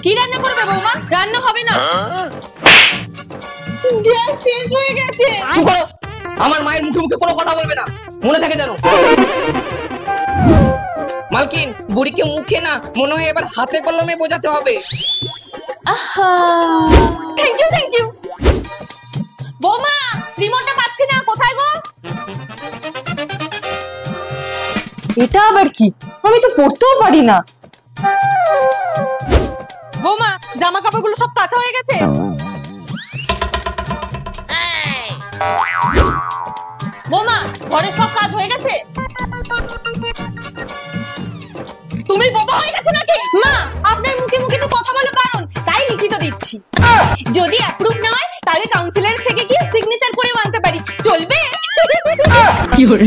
কি রান্না করবে বৌমা? রান্না হবে না, গ্যাস শেষ হয়ে গেছে। চুপ করো, আমার মায়ের মুখে মুখে কোনো কথা বলবে না, মনে থাকে জানো। মালকিন, বুড়িকে মুখে না, মনে হয় এবার হাতে কলমে বোঝাতে হবে। Thank you thank you. বৌমা, রিমোটটা পাচ্ছি না, কোথায় গো? এটা আবার কি? আমি তো পড়তেও পারি না। বৌমা, জামা কাপড়গুলো সব কাঁচা হয়ে গেছে? বৌমা, ঘরের সব কাজ হয়ে গেছে? তুমি বোবা হয়ে গেছো নাকি? মা, আপনার মুখে মুখে তো কথা বলা বারণ, তাই লিখিত দিচ্ছি। যদি অ্যাপ্রুভ না হয় তাহলে কাউন্সিলর থেকে গিয়ে সিগনেচার করে আনতে পারি, চলবে? কি করে?